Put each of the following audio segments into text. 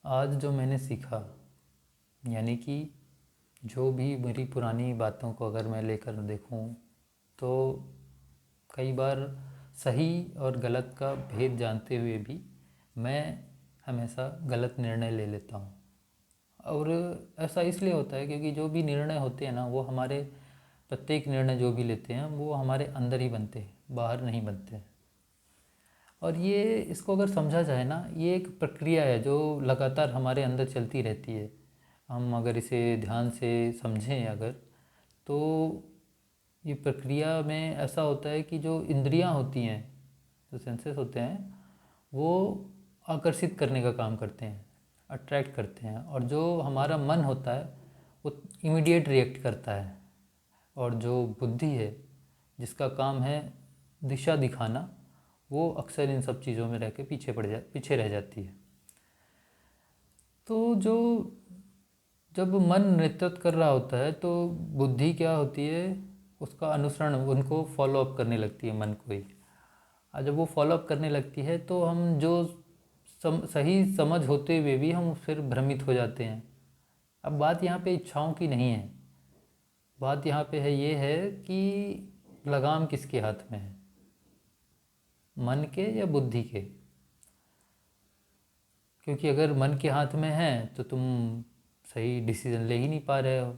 आज जो मैंने सीखा, यानी कि जो भी मेरी पुरानी बातों को अगर मैं लेकर देखूं तो कई बार सही और गलत का भेद जानते हुए भी मैं हमेशा गलत निर्णय ले लेता हूं। और ऐसा इसलिए होता है क्योंकि जो भी निर्णय होते हैं ना, वो हमारे प्रत्येक निर्णय जो भी लेते हैं वो हमारे अंदर ही बनते हैं, बाहर नहीं बनते। और ये इसको अगर समझा जाए ना, ये एक प्रक्रिया है जो लगातार हमारे अंदर चलती रहती है। हम अगर इसे ध्यान से समझें अगर, तो ये प्रक्रिया में ऐसा होता है कि जो इंद्रियां होती हैं, जो सेंसेस होते हैं, वो आकर्षित करने का काम करते हैं, अट्रैक्ट करते हैं। और जो हमारा मन होता है वो इमीडिएट रिएक्ट करता है। और जो बुद्धि है, जिसका काम है दिशा दिखाना, वो अक्सर इन सब चीज़ों में रह के पीछे रह जाती है। तो जो जब मन नेतृत्व कर रहा होता है तो बुद्धि क्या होती है, उसका अनुसरण, उनको फॉलो अप करने लगती है मन को ही। और जब वो फॉलो अप करने लगती है तो हम जो सही समझ होते हुए भी हम फिर भ्रमित हो जाते हैं। अब बात यहाँ पे इच्छाओं की नहीं है, बात यहाँ पे है ये है कि लगाम किसके हाथ में है, मन के या बुद्धि के। क्योंकि अगर मन के हाथ में है तो तुम सही डिसीजन ले ही नहीं पा रहे हो।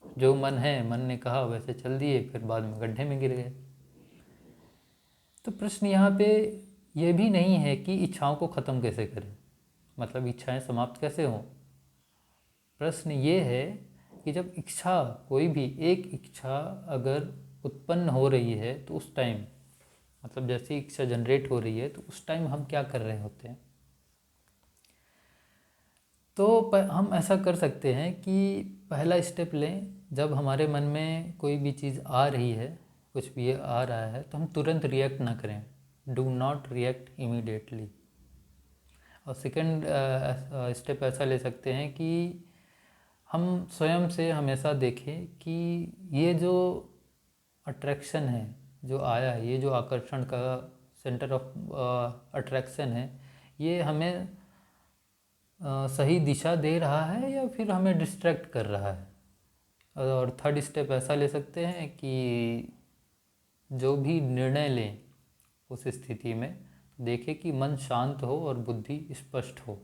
जो मन है, मन ने कहा वैसे चल दिए, फिर बाद में गड्ढे में गिर गए। तो प्रश्न यहाँ पे ये भी नहीं है कि इच्छाओं को ख़त्म कैसे करें, मतलब इच्छाएं समाप्त कैसे हों। प्रश्न ये है कि जब इच्छा, कोई भी एक इच्छा अगर उत्पन्न हो रही है तो उस टाइम, मतलब जैसे इच्छा जनरेट हो रही है तो उस टाइम हम क्या कर रहे होते हैं। तो हम ऐसा कर सकते हैं कि पहला स्टेप लें। जब हमारे मन में कोई भी चीज़ आ रही है, कुछ भी आ रहा है, तो हम तुरंत रिएक्ट ना करें। Do not react immediately. और सेकंड स्टेप ऐसा ले सकते हैं कि हम स्वयं से हमेशा देखें कि ये जो अट्रैक्शन है, जो आया है, ये जो आकर्षण का सेंटर ऑफ अट्रैक्शन है, ये हमें सही दिशा दे रहा है या फिर हमें डिस्ट्रैक्ट कर रहा है। और थर्ड स्टेप ऐसा ले सकते हैं कि जो भी निर्णय लें उस स्थिति में देखें कि मन शांत हो और बुद्धि स्पष्ट हो।